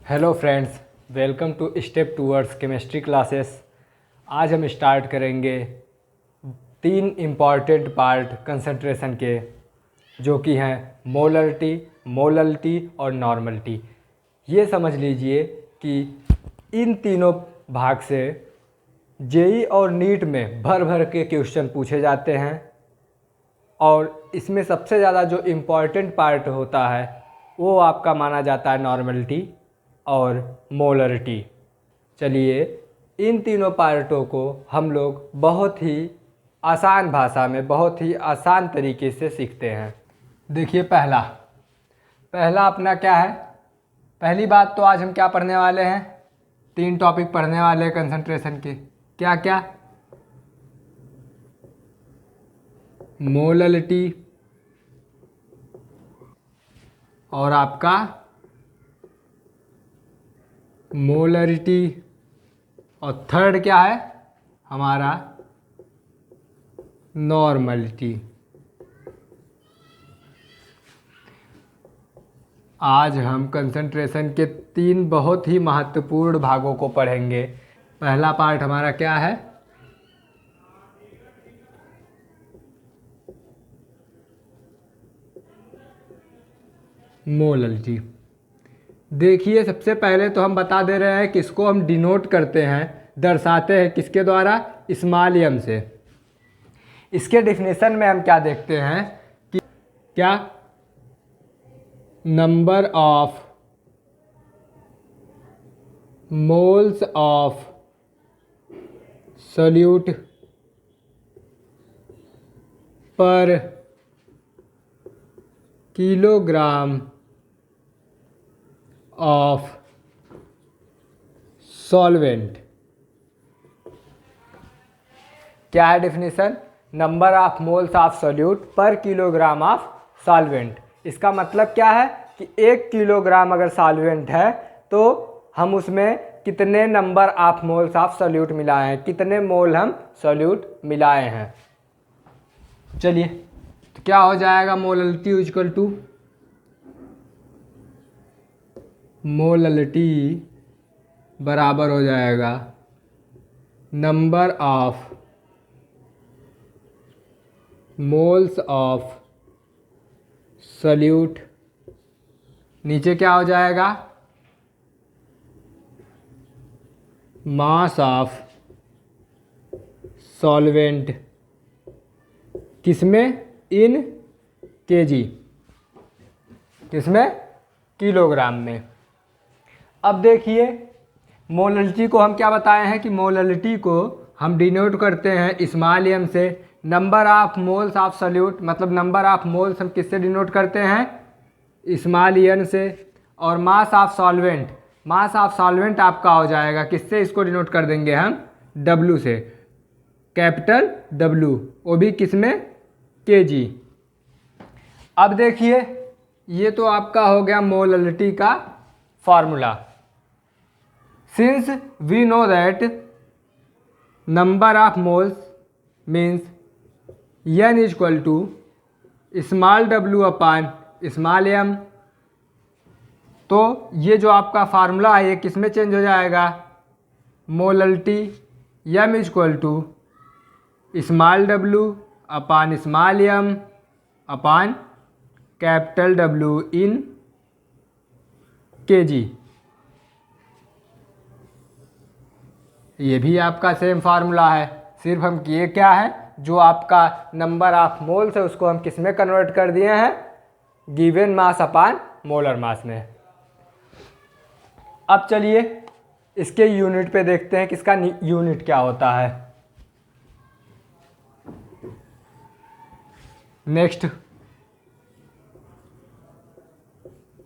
Hello friends, welcome to step towards chemistry classes. आज हम start करेंगे 3 इम्पॉर्टेंट पार्ट कंसंट्रेशन के, जो कि हैं मोलरिटी और नॉर्मलिटी। ये समझ लीजिए कि इन तीनों भाग से जेई और नीट में भर भर के क्वेश्चन पूछे जाते हैं और इसमें सबसे ज़्यादा जो इम्पॉर्टेंट पार्ट होता है वो आपका माना जाता है नॉर्मलिटी और मोलरिटी। चलिए इन तीनों पार्टों को हम लोग बहुत ही आसान भाषा में बहुत ही आसान तरीके से सीखते हैं। देखिए पहला अपना क्या है। पहली बात तो आज हम क्या पढ़ने वाले हैं, 3 टॉपिक पढ़ने वाले हैं कंसंट्रेशन के। क्या क्या? मोलरिटी और आपका मोलरिटी, और थर्ड क्या है हमारा नॉर्मलिटी। आज हम कंसंट्रेशन के 3 बहुत ही महत्वपूर्ण भागों को पढ़ेंगे। पहला पार्ट हमारा क्या है, मोलरिटी। देखिए सबसे पहले तो हम बता दे रहे हैं कि इसको हम डिनोट करते हैं, दर्शाते हैं किसके द्वारा, स्मॉल एम से। इसके डेफिनेशन में हम क्या देखते हैं कि क्या number of moles of solute पर किलोग्राम ऑफ सॉल्वेंट। क्या है definition? Number of moles of solute पर किलोग्राम ऑफ सॉल्वेंट। इसका मतलब क्या है कि 1 किलोग्राम अगर सॉल्वेंट है तो हम उसमें कितने number of moles of solute मिलाए हैं, कितने मोल हम सोल्यूट मिलाए हैं। चलिए तो क्या हो जाएगा, मोलरिटी इक्वल टू मोलरिटी बराबर हो जाएगा number of moles of solute, नीचे क्या हो जाएगा, मास ऑफ सॉल्वेंट, किसमें, इन केजी, किसमें, किलोग्राम में। अब देखिए मोलरिटी को हम क्या बताए हैं कि मोलरिटी को हम डिनोट करते हैं स्मॉल एम से। Number of moles of solute मतलब नंबर ऑफ मोल्स हम किससे डिनोट करते हैं, स्मॉल एन से। और mass of solvent, mass of solvent आपका हो जाएगा किससे, इसको डिनोट कर देंगे हम डब्ल्यू से, कैपिटल डब्ल्यू, वो भी किसमें, केजी। अब देखिए ये तो आपका हो गया मोलरिटी का formula. Since we know that number of moles means n is equal to small w upon small m, तो ये जो आपका फार्मूला है ये किस में चेंज हो जाएगा, molarity m is equal to small w upon small m upon capital W in kg। ये भी आपका सेम फार्मूला है, सिर्फ हम किए क्या है, जो आपका नंबर ऑफ मोल्स है उसको हम किस में कन्वर्ट कर दिए हैं, given mass upon molar mass में। अब चलिए इसके यूनिट पे देखते हैं कि इसका यूनिट क्या होता है। नेक्स्ट,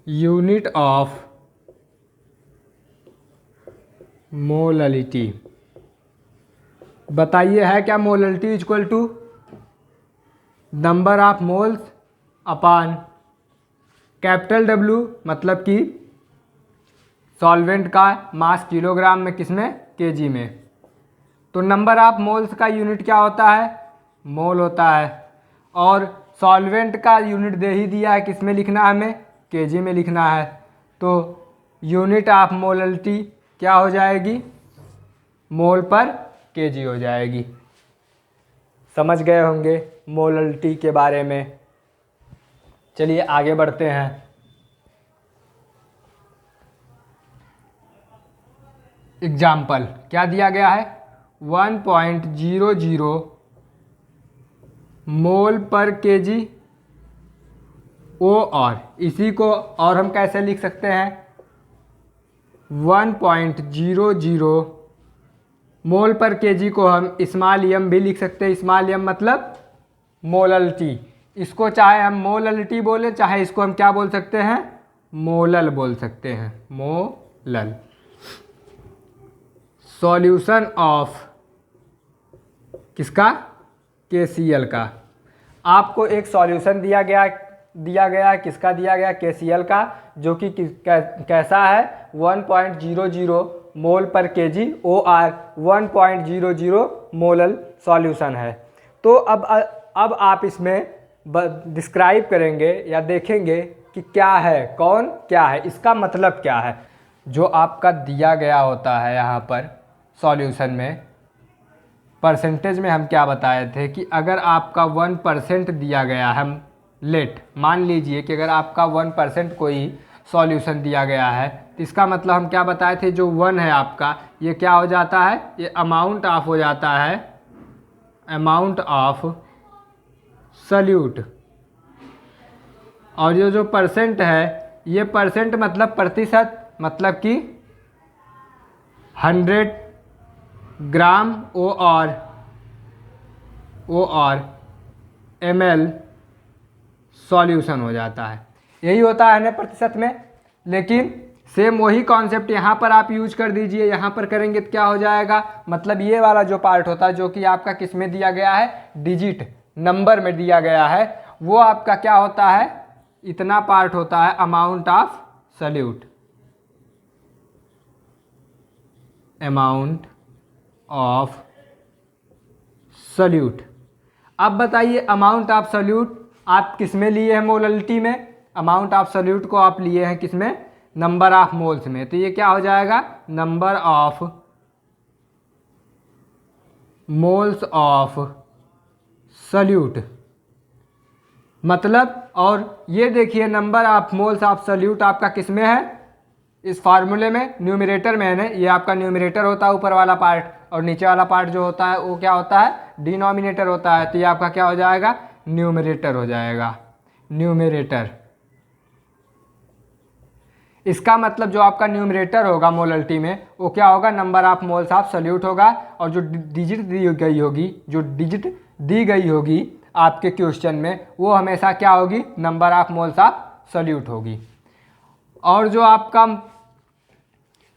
यूनिट ऑफ मोलरिटी बताइए है क्या, molarity equal to number of moles upon capital W, मतलब कि सॉल्वेंट का मास किलोग्राम में, किसमें, केजी में। तो नंबर ऑफ मोल्स का यूनिट क्या होता है, मोल होता है, और सॉल्वेंट का यूनिट दे ही दिया है, किसमें लिखना है हमें, केजी में लिखना है। तो यूनिट ऑफ मोललिटी क्या हो जाएगी, मोल पर केजी हो जाएगी। समझ गए होंगे मोललिटी के बारे में। चलिए आगे बढ़ते हैं। एग्जाम्पल क्या दिया गया है, 1.00 मोल पर केजी ओ, और इसी को और हम कैसे लिख सकते हैं, 1.00 मोल पर केजी को हम स्मॉल एम भी लिख सकते हैं। स्मॉल एम मतलब मोललिटी। इसको चाहे हम मोललिटी बोले, चाहे इसको हम क्या बोल सकते हैं, मोलल बोल सकते हैं, मोलल। सॉल्यूशन ऑफ किसका, KCl का। आपको एक सॉल्यूशन दिया गया किसका दिया गया, KCl का, जो कि कैसा है, 1.00 मोल पर केजी OR 1.00 मोलल सॉल्यूशन है। तो अब आप इसमें डिस्क्राइब करेंगे या देखेंगे कि क्या है, कौन क्या है, इसका मतलब क्या है। जो आपका दिया गया होता है यहाँ पर सॉल्यूशन में, परसेंटेज में हम क्या बताए थे कि अगर आपका 1% दिया गया है, हम मान लीजिए कि अगर आपका 1% कोई सॉल्यूशन दिया गया है, तो इसका मतलब हम क्या बताए थे, जो 1 है आपका, ये क्या हो जाता है, ये अमाउंट ऑफ हो जाता है, अमाउंट ऑफ सॉल्यूट। और ये जो परसेंट है, ये परसेंट मतलब प्रतिशत, मतलब कि 100 ग्राम OR ml सॉल्यूशन हो जाता है। यही होता है ना प्रतिशत में। लेकिन सेम वही कॉन्सेप्ट यहाँ पर आप यूज कर दीजिए। यहाँ पर करेंगे तो क्या हो जाएगा, मतलब ये वाला जो पार्ट होता है, जो कि आपका किस में दिया गया है, डिजिट नंबर में दिया गया है, वो आपका क्या होता है, इतना पार्ट होता है amount of solute, amount of solute. अब बताइए अमाउंट ऑफ सॉल्यूट आप किस में लिए हैं, मोललिटी में। अमाउंट ऑफ सॉल्यूट को आप लिए हैं किस में, नंबर ऑफ मोल्स में। तो ये क्या हो जाएगा, number of moles of solute. मतलब, और ये देखिए number of moles of solute आपका किस में है, इस फार्मूले में, न्यूमरेटर में है ना। ये आपका न्यूमरेटर होता है ऊपर वाला पार्ट, और नीचे वाला पार्ट जो होता है वो क्या होता है, डिनोमिनेटर होता है। तो ये आपका क्या हो जाएगा, न्यूमरेटर हो जाएगा, न्यूमरेटर। इसका मतलब जो आपका न्यूमरेटर होगा मोललिटी में, वो क्या होगा, number of moles of solute होगा। और जो डिजिट दी गई होगी आपके क्वेश्चन में, वो हमेशा क्या होगी, number of moles of solute होगी। और जो आपका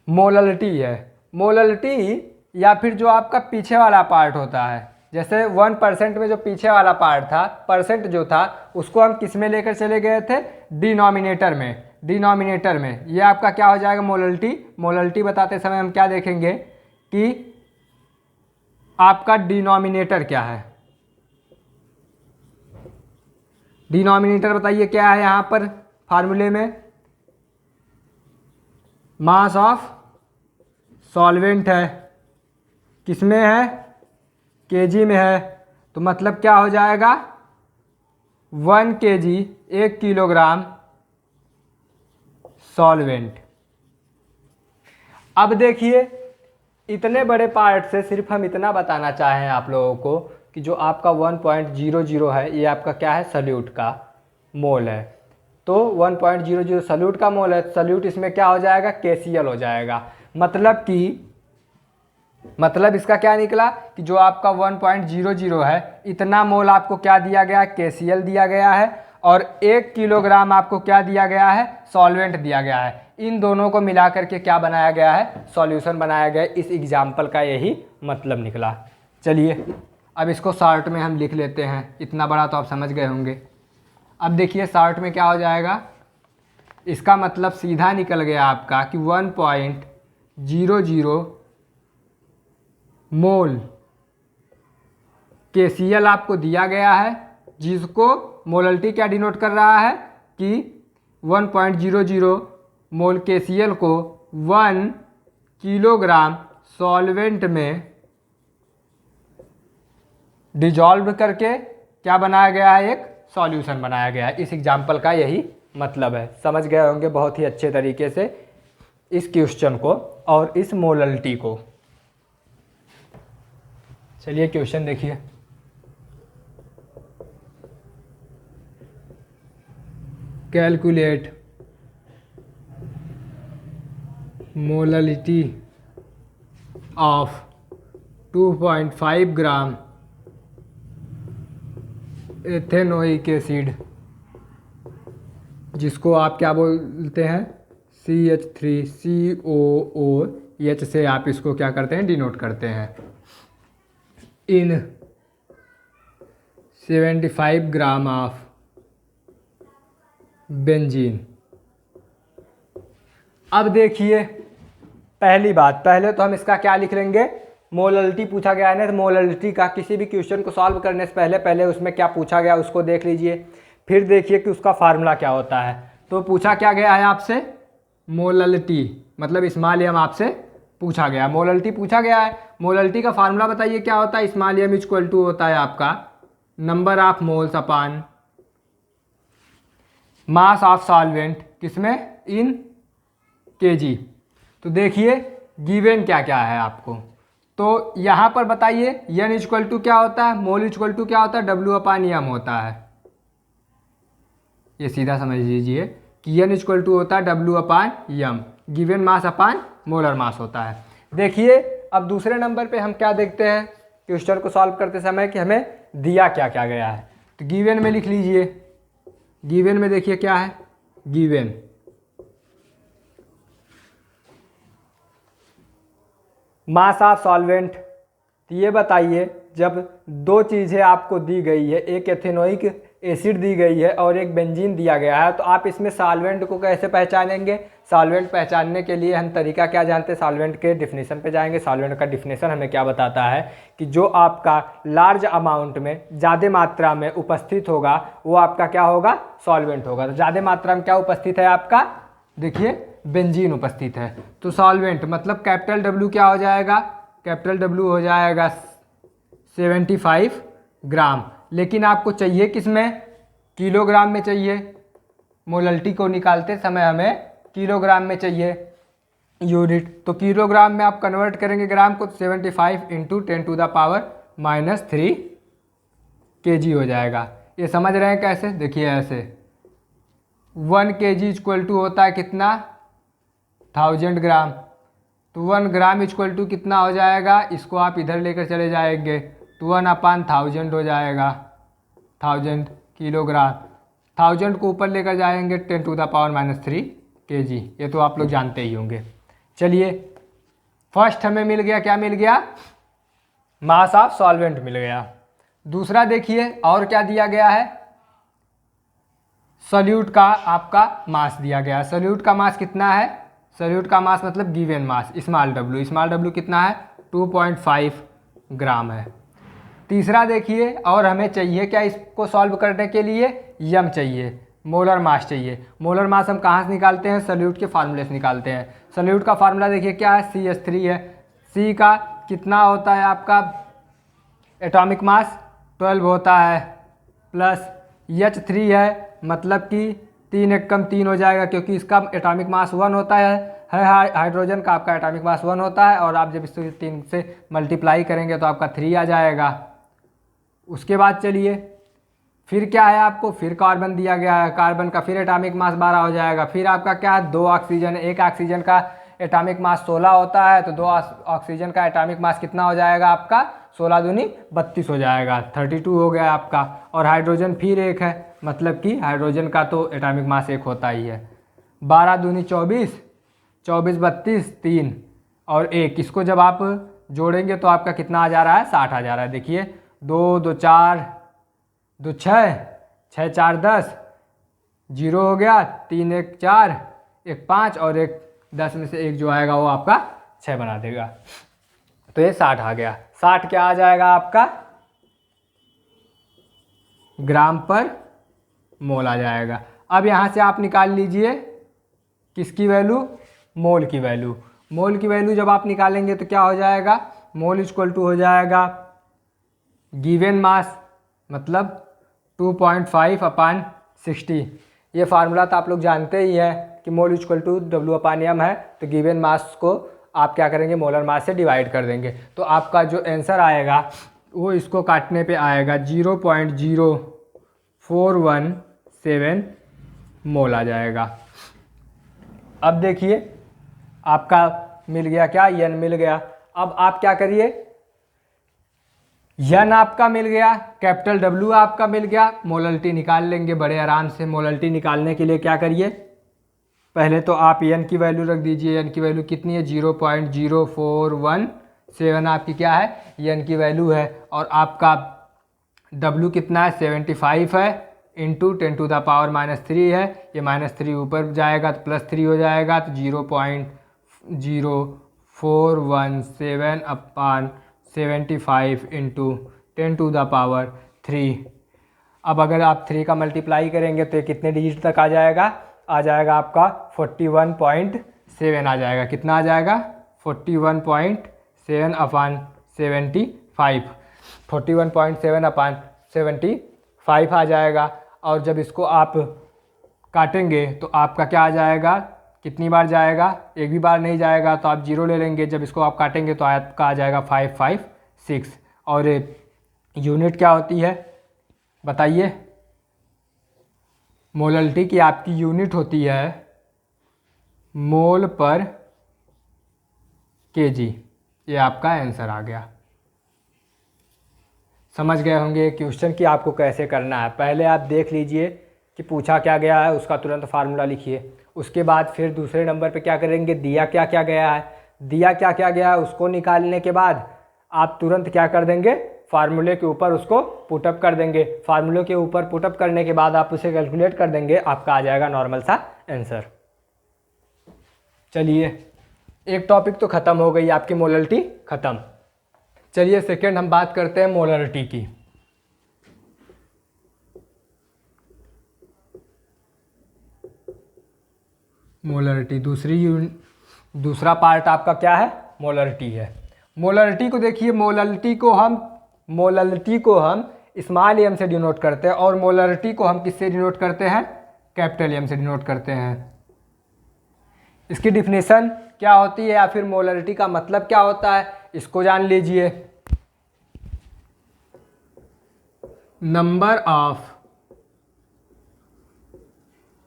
मोललिटी है, मोललिटी या फिर जो आपका पीछे वाला पार्ट होता है, जैसे 1% में जो पीछे वाला पार्ट था, परसेंट जो था, उसको हम किस में लेकर चले गए थे, डिनोमिनेटर में। डिनोमिनेटर में ये आपका क्या हो जाएगा, मोललिटी। मोललिटी बताते समय हम क्या देखेंगे कि आपका डिनोमिनेटर क्या है। डिनोमिनेटर बताइए क्या है यहाँ पर फार्मूले में, मास ऑफ सॉल्वेंट है, किसमें है, केजी में है। तो मतलब क्या हो जाएगा, 1 kg 1 किलोग्राम सॉल्वेंट। अब देखिए इतने बड़े पार्ट से सिर्फ हम इतना बताना चाहें आप लोगों को कि जो आपका 1.00 है, ये आपका क्या है, सॉल्यूट का मोल है। तो 1.00 सॉल्यूट का मोल है, सॉल्यूट इसमें क्या हो जाएगा, KCl हो जाएगा। मतलब इसका क्या निकला कि जो आपका 1.00 है, इतना मोल आपको क्या दिया गया, KCl दिया गया है, और 1 किलोग्राम आपको क्या दिया गया है, सॉल्वेंट दिया गया है। इन दोनों को मिला करके क्या बनाया गया है, सॉल्यूशन बनाया गया है। इस एग्जाम्पल का यही मतलब निकला। चलिए अब इसको शॉर्ट में हम लिख लेते हैं, इतना बड़ा तो आप समझ गए होंगे। अब देखिए शॉर्ट में क्या हो जाएगा, इसका मतलब सीधा निकल गया आपका कि 1.00 मोल KCl आपको दिया गया है, जिसको मोललिटी क्या डिनोट कर रहा है कि 1.00 मोल KCl को 1 किलोग्राम सॉल्वेंट में डिजॉल्व करके क्या बनाया गया है, एक सॉल्यूशन बनाया गया है। इस एग्जाम्पल का यही मतलब है। समझ गए होंगे बहुत ही अच्छे तरीके से इस क्वेश्चन को और इस मोललिटी को। चलिए क्वेश्चन देखिए। Calculate molality of 2.5 gram ethanoic acid, जिसको आप क्या बोलते हैं, CH3COOH से आप इसको क्या करते हैं, डिनोट करते हैं। इन 75 ग्राम ऑफ बेंजीन। अब देखिए पहली बात, पहले तो हम इसका क्या लिख लेंगे, मोललिटी पूछा गया है ना, तो मोललिटी का किसी भी क्वेश्चन को सॉल्व करने से पहले उसमें क्या पूछा गया उसको देख लीजिए, फिर देखिए कि उसका फार्मूला क्या होता है। तो पूछा क्या गया है आपसे, मोललिटी मतलब स्मॉल एम आपसे पूछा गया, मोललिटी पूछा गया है। मोललिटी का फार्मूला बताइए क्या होता है, स्मॉल एम इक्वल टू होता है आपका number of moles upon mass of solvent, किसमें, इन केजी। तो देखिए गिवन क्या क्या है आपको, तो यहाँ पर बताइए एन इक्वल टू क्या होता है, मोल इक्वल टू क्या होता है, W अपान एम होता है। ये सीधा समझ लीजिए कि एन इक्वल टू होता है W अपान एम, गिवन मास अपान मोलर मास होता है। देखिए अब दूसरे नंबर पे हम क्या देखते हैं क्वेश्चन को सॉल्व करते समय कि हमें दिया क्या क्या गया है। तो गिवन में लिख लीजिए, गिवन में देखिए क्या है, गिवन मास ऑफ सॉल्वेंट। तो ये बताइए जब दो चीज़ें आपको दी गई है, एक एथेनोइक एसिड दी गई है और एक बेंजीन दिया गया है, तो आप इसमें सॉल्वेंट को कैसे पहचानेंगे। सॉल्वेंट पहचानने के लिए हम तरीका क्या जानते हैं, सॉल्वेंट के डिफिनीशन पे जाएंगे। सॉल्वेंट का डिफिनीशन हमें क्या बताता है कि जो आपका लार्ज अमाउंट में ज़्यादा मात्रा में उपस्थित होगा वो आपका क्या होगा, सॉल्वेंट होगा। तो ज़्यादा मात्रा में क्या उपस्थित है आपका, देखिए बेंजीन उपस्थित है। तो सॉल्वेंट मतलब कैपिटल W क्या हो जाएगा, कैपिटल W हो जाएगा 75 ग्राम। लेकिन आपको चाहिए किस में, किलोग्राम में चाहिए। मोललिटी को निकालते समय हमें किलोग्राम में चाहिए यूनिट, तो किलोग्राम में आप कन्वर्ट करेंगे ग्राम को, 75 इंटू 10⁻³ kg हो जाएगा। ये समझ रहे हैं कैसे, देखिए ऐसे 1 kg इक्वल टू होता है कितना, 1000 ग्राम। तो 1 ग्राम इक्वल टू कितना हो जाएगा, इसको आप इधर लेकर चले जाएंगे तो 1/1000 हो जाएगा, 1000 किलोग्राम। 1000 को ऊपर लेकर जाएंगे 10⁻³ kg, ये तो आप लोग जानते ही होंगे। चलिए फर्स्ट हमें मिल गया, क्या मिल गया, मास ऑफ सॉल्वेंट मिल गया। दूसरा देखिए और क्या दिया गया है, सॉल्यूट का आपका मास दिया गया है। सॉल्यूट का मास कितना है, सॉल्यूट का मास मतलब गिवन मास स्मॉल w कितना है, 2.5 ग्राम है। तीसरा देखिए और हमें चाहिए क्या, इसको सॉल्व करने के लिए यम चाहिए, मोलर मास चाहिए। मोलर मास हम कहाँ से निकालते हैं, सॉल्यूट के फार्मूले से निकालते हैं। सॉल्यूट का फार्मूला देखिए क्या है, CH3 है। C का कितना होता है आपका एटॉमिक मास 12 होता है, प्लस H3 है मतलब कि 3 एकम 3 हो जाएगा, क्योंकि इसका एटॉमिक मास 1 होता है हाइड्रोजन का आपका एटॉमिक मास 1 होता है, और आप जब इसको 3 से मल्टीप्लाई करेंगे तो आपका 3 आ जाएगा। उसके बाद चलिए फिर क्या है आपको, फिर कार्बन दिया गया है, कार्बन का फिर एटॉमिक मास 12 हो जाएगा। फिर आपका क्या है, 2 ऑक्सीजन, एक ऑक्सीजन का एटॉमिक मास 16 होता है, तो 2 ऑक्सीजन का एटॉमिक मास कितना हो जाएगा आपका, 16 दूनी 32 हो जाएगा, 32 हो गया आपका। और हाइड्रोजन फिर एक है, मतलब कि हाइड्रोजन का तो एटॉमिक मास 1 होता ही है। 12 दूनी 24, 24 32 3 और 1, इसको जब आप जोड़ेंगे तो आपका कितना आ जा रहा है, 60 आ जा रहा है। देखिए 2 2 4 2 6 6 4 10, 0 हो गया, 3 1 4 1 5 और 1 10 में से 1 जो आएगा वो आपका 6 बना देगा। तो ये 60 आ गया। 60 क्या आ जाएगा आपका, ग्राम पर मोल आ जाएगा। अब यहाँ से आप निकाल लीजिए किसकी वैल्यू? मोल की वैल्यू। मोल की वैल्यू जब आप निकालेंगे तो क्या हो जाएगा? मोल इक्वल टू हो जाएगा गिवन मास, मतलब 2.5 अपान 60। ये फार्मूला तो आप लोग जानते ही हैं कि mole equal to W upon M है, तो गिवन मास को आप क्या करेंगे? मोलर मास से डिवाइड कर देंगे। तो आपका जो आंसर आएगा वो इसको काटने पे आएगा 0.0417 मोल आ जाएगा। अब देखिए आपका मिल गया क्या? यन मिल गया। अब आप क्या करिए, यन आपका मिल गया, कैपिटल W आपका मिल गया, मोलरिटी निकाल लेंगे बड़े आराम से। मोलरिटी निकालने के लिए क्या करिए, पहले तो आप यन की वैल्यू रख दीजिए। यन की वैल्यू कितनी है? 0.0417 आपकी क्या है? यन की वैल्यू है। और आपका W कितना है? 75 है, इंटू 10⁻³ है। ये -3 ऊपर जाएगा तो +3 हो जाएगा, तो 0.0417 अपान 75 इंटू 10⁻3। अब अगर आप 3 का मल्टीप्लाई करेंगे तो ये कितने डिजिट तक आ जाएगा? आ जाएगा आपका 41.7 आ जाएगा। कितना आ जाएगा? 41.7 अपान 75, 41.7 अपान 75 आ जाएगा। और जब इसको आप काटेंगे तो आपका क्या आ जाएगा? कितनी बार जाएगा? एक भी बार नहीं जाएगा, तो आप 0 ले लेंगे। जब इसको आप काटेंगे तो आपका आ जाएगा 556। और यूनिट क्या होती है बताइए? मोलरिटी की आपकी यूनिट होती है मोल पर kg। ये आपका आंसर आ गया। समझ गए होंगे क्वेश्चन कि आपको कैसे करना है। पहले आप देख लीजिए कि पूछा क्या गया है, उसका तुरंत फार्मूला लिखिए। उसके बाद फिर दूसरे नंबर पे क्या करेंगे, दिया क्या क्या गया है, दिया क्या क्या गया है उसको निकालने के बाद आप तुरंत क्या कर देंगे, फार्मूले के ऊपर उसको पुटअप कर देंगे। फार्मूले के ऊपर पुटअप करने के बाद आप उसे कैलकुलेट कर देंगे, आपका आ जाएगा नॉर्मल सा आंसर। चलिए एक टॉपिक तो ख़त्म हो गई, आपकी मोलरिटी ख़त्म। चलिए सेकेंड हम बात करते हैं मोलरिटी की। मोलरिटी दूसरा पार्ट आपका क्या है, मोलरिटी है। मोलरिटी को देखिए, मोलरिटी को हम स्मॉल एम से डिनोट करते हैं और मोलरिटी को हम किससे डिनोट करते हैं, कैपिटल एम से डिनोट करते हैं। इसकी डिफिनेशन क्या होती है या फिर मोलरिटी का मतलब क्या होता है, इसको जान लीजिए। Number of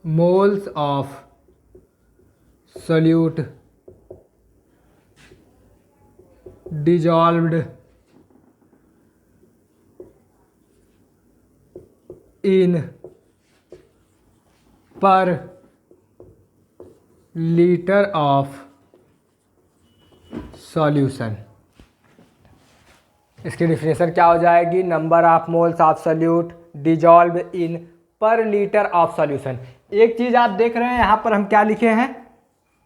moles of solute dissolved in per liter of solution। इसकी डिफिनेशन क्या हो जाएगी, number of moles of solute dissolve in per litre of solution. एक चीज़ आप देख रहे हैं यहाँ पर हम क्या लिखे हैं,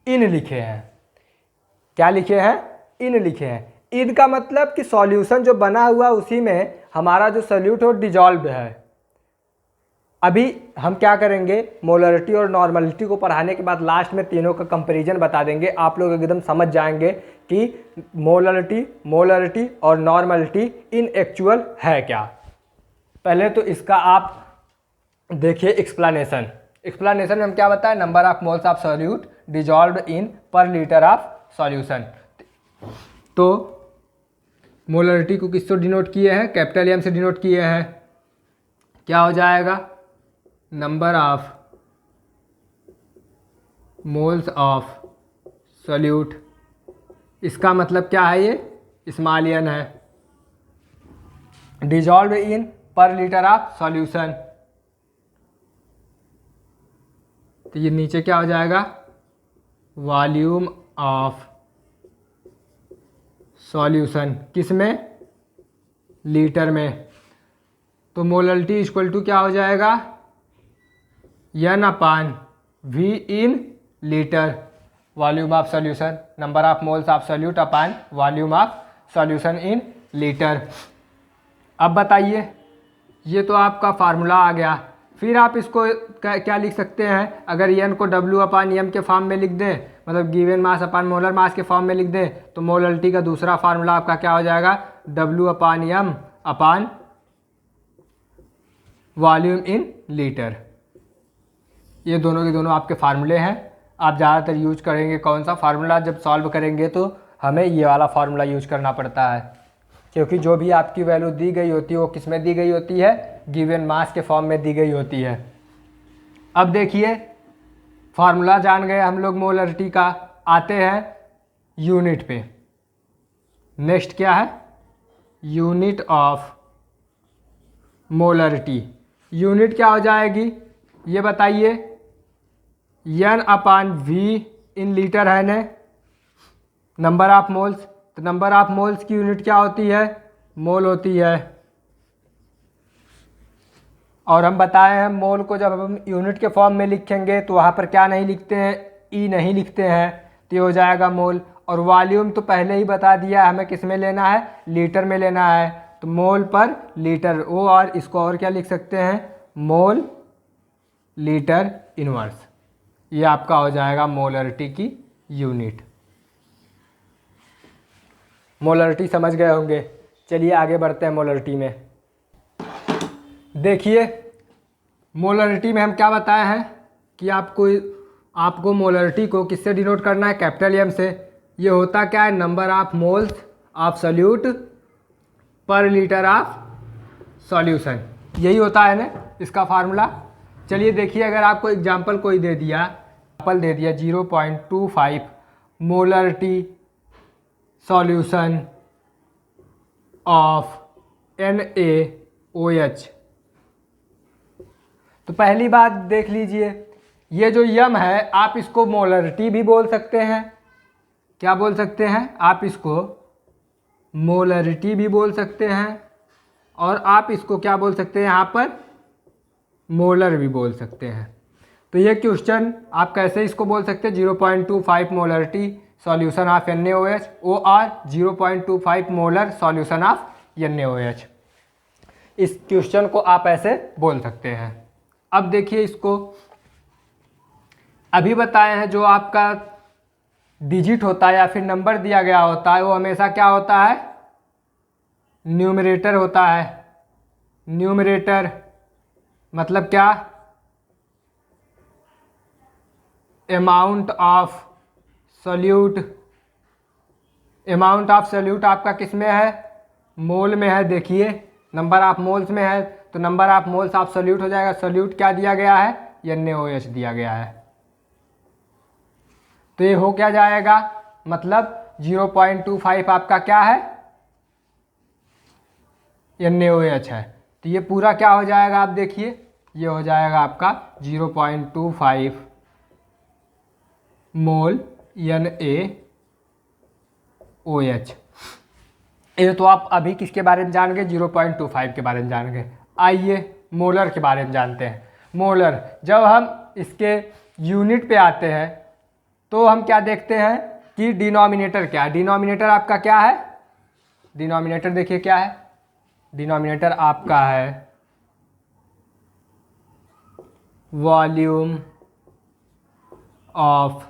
इन लिखे हैं। क्या लिखे हैं, इन लिखे हैं। इन का मतलब कि सॉल्यूशन जो बना हुआ उसी में हमारा जो सॉल्यूट हो डिजॉल्व है। अभी हम क्या करेंगे, मोलरिटी और नॉर्मलिटी को पढ़ाने के बाद लास्ट में तीनों का कंपैरिजन बता देंगे, आप लोग एकदम समझ जाएंगे कि मोलरिटी और नॉर्मलिटी इन एक्चुअल है क्या। पहले तो इसका आप देखिए एक्सप्लेनेशन में हम क्या बताएं, number of moles of solute dissolved in per litre of solution. तो मोलरिटी को किससे डिनोट किए हैं, कैपिटल एम से डिनोट किए हैं। क्या हो जाएगा, number of moles of solute, इसका मतलब क्या है, ये स्मॉल एन है, dissolve in per litre of solution. तो ये नीचे क्या हो जाएगा, वॉल्यूम ऑफ सॉल्यूशन, किस में, लीटर में। तो मोलरिटी इक्वल टू क्या हो जाएगा, N upon V in litre, volume of solution, number of moles of solute upon volume of solution in litre. अब बताइए, ये तो आपका फार्मूला आ गया। फिर आप इसको क्या लिख सकते हैं, अगर एन को W/m के फॉर्म में लिख दें, मतलब गिवन मास अपान मोलर मास के फॉर्म में लिख दें, तो मोलरिटी का दूसरा फार्मूला आपका क्या हो जाएगा, W/m upon volume in litre. ये दोनों के दोनों आपके फार्मूले हैं। आप ज़्यादातर यूज करेंगे कौन सा फार्मूला, जब सॉल्व करेंगे तो हमें ये वाला फार्मूला यूज करना पड़ता है, क्योंकि जो भी आपकी वैल्यू दी गई होती है वो किस में दी गई होती है, गिवन मास के फॉर्म में दी गई होती है। अब देखिए फार्मूला जान गए हम लोग मोलरिटी का, आते हैं यूनिट पे। नेक्स्ट क्या है, यूनिट ऑफ मोलरिटी। यूनिट क्या हो जाएगी ये बताइए, N/V इन लीटर है ने, नंबर ऑफ मोल्स, तो नंबर ऑफ मोल्स की यूनिट क्या होती है, मोल होती है। और हम बताए हैं मोल को जब हम यूनिट के फॉर्म में लिखेंगे तो वहाँ पर क्या नहीं लिखते हैं, ई नहीं लिखते हैं, तो ये हो जाएगा मोल। और वॉल्यूम तो पहले ही बता दिया हमें किस में लेना है, लीटर में लेना है, तो मोल पर लीटर ओ, और इसको और क्या लिख सकते हैं, मोल लीटर इनवर्स। ये आपका हो जाएगा मोलरिटी की यूनिट। मोलरिटी समझ गए होंगे। चलिए आगे बढ़ते हैं मोलरिटी में। देखिए मोलरिटी में हम क्या बताए हैं कि आपको मोलरिटी को किससे डिनोट करना है, कैपिटल एम से। ये होता क्या है, number of moles of solute per litre of solution, यही होता है ना इसका फार्मूला। चलिए देखिए, अगर आपको एग्जांपल कोई दे दिया, 0.25 मोलरिटी सॉल्यूशन ऑफ NaOH, तो पहली बात देख लीजिए, ये जो यम है आप इसको मोलरिटी भी बोल सकते हैं। क्या बोल सकते हैं, आप इसको मोलरिटी भी बोल सकते हैं, और आप इसको क्या बोल सकते हैं, यहाँ पर मोलर भी बोल सकते हैं। तो ये क्वेश्चन आप कैसे इसको बोल सकते हैं, 0.25 मोलरिटी सॉल्यूशन ऑफ NaOH और 0.25 मोलर सॉल्यूशन ऑफ NaOH। इस क्वेश्चन को आप ऐसे बोल सकते हैं। अब देखिए इसको अभी बताए हैं, जो आपका डिजिट होता है या फिर नंबर दिया गया होता है वो हमेशा क्या होता है, न्यूमरेटर होता है। न्यूमरेटर मतलब क्या, amount of solute. Amount of solute आपका किस में है, मोल में है। देखिए नंबर ऑफ मोल्स में है, तो number of moles of solute हो जाएगा। सॉल्यूट क्या दिया गया है, NaOH दिया गया है, तो ये हो क्या जाएगा, मतलब 0.25 आपका क्या है, NaOH है। तो ये पूरा क्या हो जाएगा, आप देखिए ये हो जाएगा आपका 0.25 मोल NaOH। ये तो आप अभी किसके बारे में जान गए, 0.25 के बारे में जान गए। आइए मोलर के बारे में जानते हैं। मोलर, जब हम इसके यूनिट पे आते हैं तो हम क्या देखते हैं कि डिनोमिनेटर क्या है। डिनोमिनेटर आपका क्या है, डिनोमिनेटर देखिए क्या है, डिनोमिनेटर आपका है वॉल्यूम ऑफ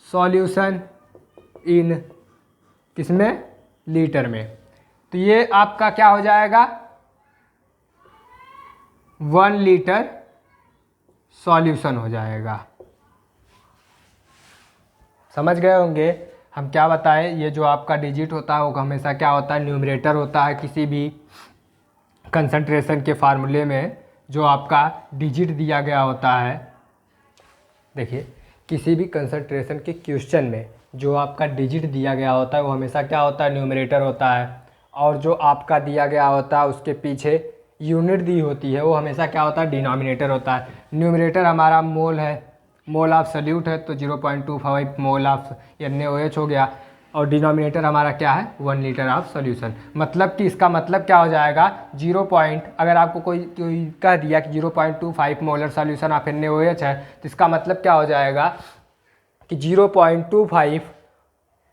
सॉल्यूशन इन किसमें, लीटर में। तो ये आपका क्या हो जाएगा, 1 लीटर सॉल्यूशन हो जाएगा। समझ गए होंगे हम क्या बताएं, ये जो आपका डिजिट होता है वो हमेशा क्या होता है, न्यूमरेटर होता है। किसी भी कंसंट्रेशन के फार्मूले में जो आपका डिजिट दिया गया होता है, देखिए किसी भी कंसंट्रेशन के क्वेश्चन में जो आपका डिजिट दिया गया होता है वो हमेशा क्या होता है, न्यूमरेटर होता है। और जो आपका दिया गया होता है उसके पीछे यूनिट दी होती है वो हमेशा क्या होता है, डिनोमिनेटर होता है। न्यूमरेटर हमारा मोल है, मोल ऑफ सॉल्यूट है, तो 0.25 मोल ऑफ NaOH हो गया। और डिनोमिनेटर हमारा क्या है, 1 लीटर ऑफ सॉल्यूशन। मतलब कि इसका मतलब क्या हो जाएगा, अगर आपको कोई कह दिया कि 0.25 मोलर सॉल्यूशन ऑफ NaOH है, तो इसका मतलब क्या हो जाएगा कि 0.25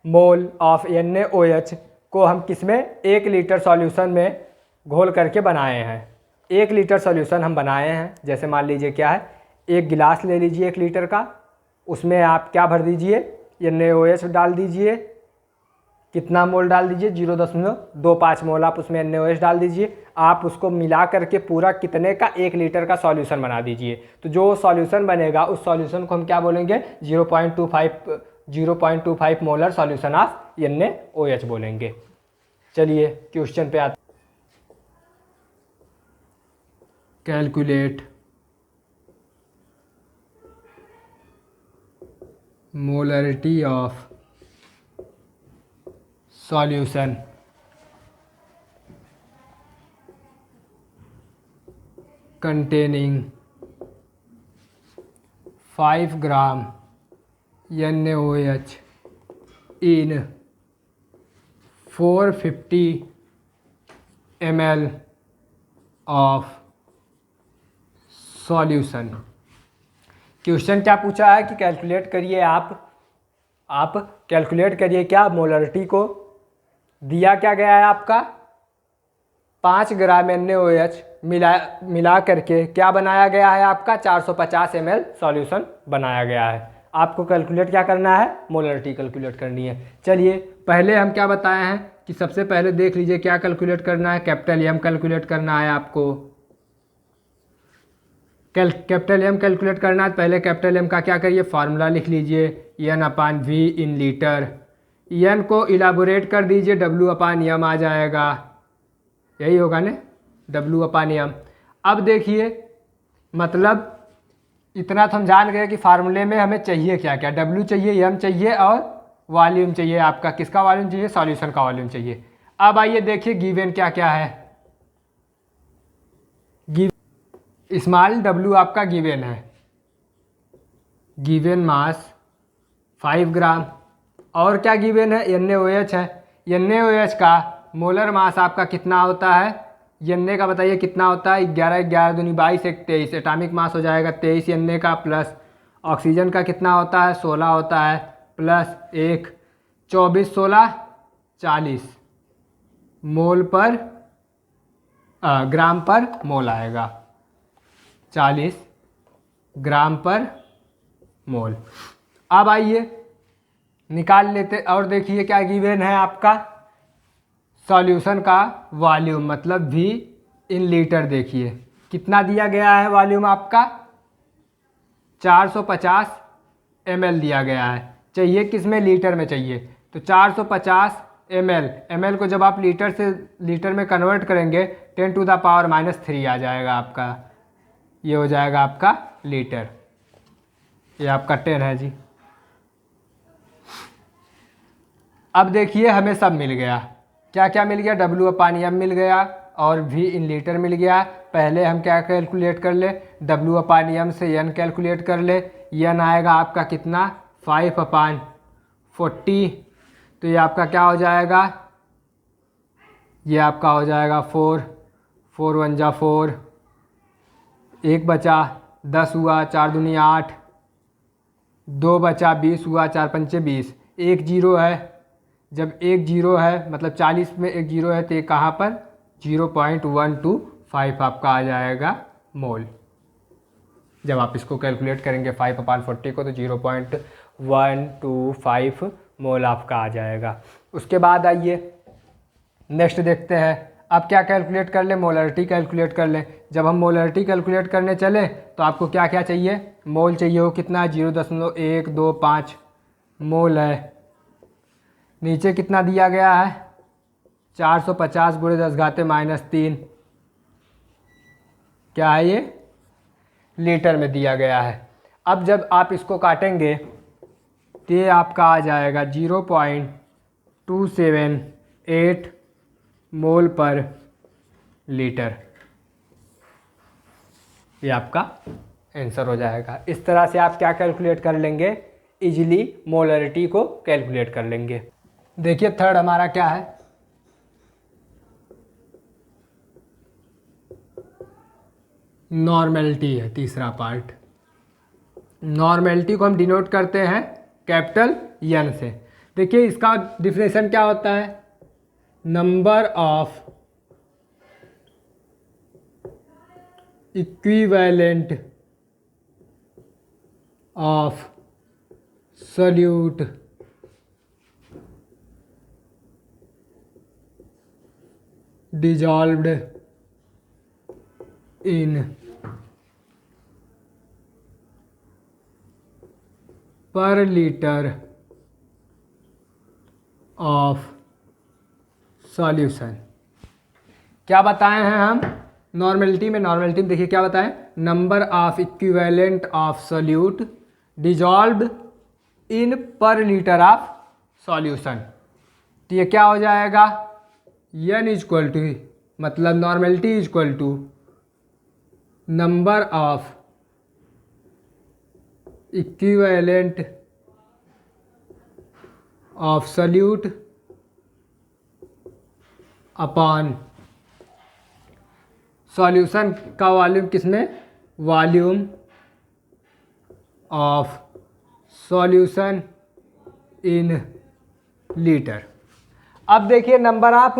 मोल ऑफ NaOH को हम किस में, 1 लीटर सॉल्यूशन में घोल करके बनाए हैं। 1 लीटर सॉल्यूशन हम बनाए हैं। जैसे मान लीजिए क्या है, 1 गिलास ले लीजिए 1 लीटर का, उसमें आप क्या भर दीजिए, NaOH डाल दीजिए। कितना मोल डाल दीजिए, 0.25 मोल आप उसमें NaOH डाल दीजिए। आप उसको मिला करके पूरा कितने का, 1 लीटर का सॉल्यूशन बना दीजिए। तो जो सॉल्यूशन बनेगा उस सॉल्यूशन को हम क्या बोलेंगे, 0.25 मोलर सॉल्यूशन ऑफ NaOH बोलेंगे। चलिए क्वेश्चन पे आते, calculate molarity of solution containing 5 gram NaOH in 450 ml of solution. Question क्या पूछा है कि कैलकुलेट करिए, आप कैलकुलेट करिए क्या, मोलरिटी को दिया क्या गया है आपका, 5 ग्राम NaOH मिला करके क्या बनाया गया है आपका, 450 ml सॉल्यूशन बनाया गया है। आपको कैलकुलेट क्या करना है, मोलरिटी कैलकुलेट करनी है। चलिए पहले हम क्या बताए हैं कि सबसे पहले देख लीजिए क्या कैलकुलेट करना है, कैपिटल M कैलकुलेट करना है आपको। कैपिटल M कैलकुलेट करना है, पहले कैपिटल M का क्या करिए, फार्मूला लिख लीजिए, N/V इन लीटर। N को इलाबोरेट कर दीजिए, W/M आ जाएगा, यही होगा ना, W/M। अब देखिए मतलब इतना तो हम जान गए कि फार्मूले में हमें चाहिए क्या क्या, W चाहिए, M चाहिए और वॉल्यूम चाहिए आपका, किसका वॉल्यूम चाहिए, सॉल्यूशन का वॉल्यूम चाहिए। अब आइए देखिए गिवन क्या क्या है, स्मॉल W आपका गिवन है, गिवन मास 5 ग्राम, और क्या गिवन है, NaOH है। NaOH का मोलर मास आपका कितना होता है, Na का बताइए कितना होता है, 11 11 दूनी 22 1 23, एटॉमिक मास हो जाएगा 23 Na का, प्लस ऑक्सीजन का कितना होता है, 16 होता है, प्लस 1 24 16 40 मोल पर ग्राम पर मोल आएगा, 40 ग्राम पर मोल। अब आइए निकाल लेते, और देखिए क्या गिवन है आपका, सॉल्यूशन का वॉल्यूम मतलब V इन लीटर। देखिए कितना दिया गया है वॉल्यूम आपका, 450 ml दिया गया है, चाहिए किस में, लीटर में चाहिए। तो 450 ml को जब आप लीटर से लीटर में कन्वर्ट करेंगे 10⁻³ आ जाएगा आपका, ये हो जाएगा आपका लीटर, ये आपका 10 है जी। अब देखिए हमें सब मिल गया, क्या क्या मिल गया, W/M मिल गया और V इन लीटर मिल गया। पहले हम क्या कैलकुलेट कर ले, W/M से N कैलकुलेट कर ले। N आएगा आपका कितना, 5/40, तो ये आपका क्या हो जाएगा, ये आपका हो जाएगा 4 4 1 जा 4, 1 बचा 10 हुआ, 4 दूनी 8, 2 बचा 20 हुआ, 4 पंचे 20, 1 जीरो है, जब 1 जीरो है मतलब 40 में 1 जीरो है तो ये कहाँ पर, 0.125 आपका आ जाएगा मोल। जब आप इसको कैलकुलेट करेंगे 5/40 को तो 0.125 मोल आपका आ जाएगा। उसके बाद आइए नेक्स्ट देखते हैं, अब क्या कैलकुलेट कर ले, मोलरिटी कैलकुलेट कर ले। जब हम मोलरिटी कैलकुलेट करने चले तो आपको क्या क्या चाहिए, मोल चाहिए, हो कितना, 0.125 मोल है। नीचे कितना दिया गया है, 450 × 10⁻³ क्या है ये, लीटर में दिया गया है। अब जब आप इसको काटेंगे तो ये आपका आ जाएगा 0.278 मोल पर लीटर, ये आपका आंसर हो जाएगा। इस तरह से आप क्या कैलकुलेट कर लेंगे, इजीली मोलरिटी को कैलकुलेट कर लेंगे। देखिए थर्ड हमारा क्या है, नॉर्मेलिटी है, तीसरा पार्ट। नॉर्मेलिटी को हम डिनोट करते हैं कैपिटल N से। देखिए इसका डिफिनेशन क्या होता है, number of equivalent of solute dissolved in per liter of solution। क्या बताए हैं हम नॉर्मेलिटी में देखिए क्या बताएं, number of equivalent of solute dissolved in per litre of solution. तो ये क्या हो जाएगा, n इक्वल टू, मतलब normality equal to number of equivalent of solute upon solution का वॉल्यूम किसमें, volume of solution in litre. अब देखिए number of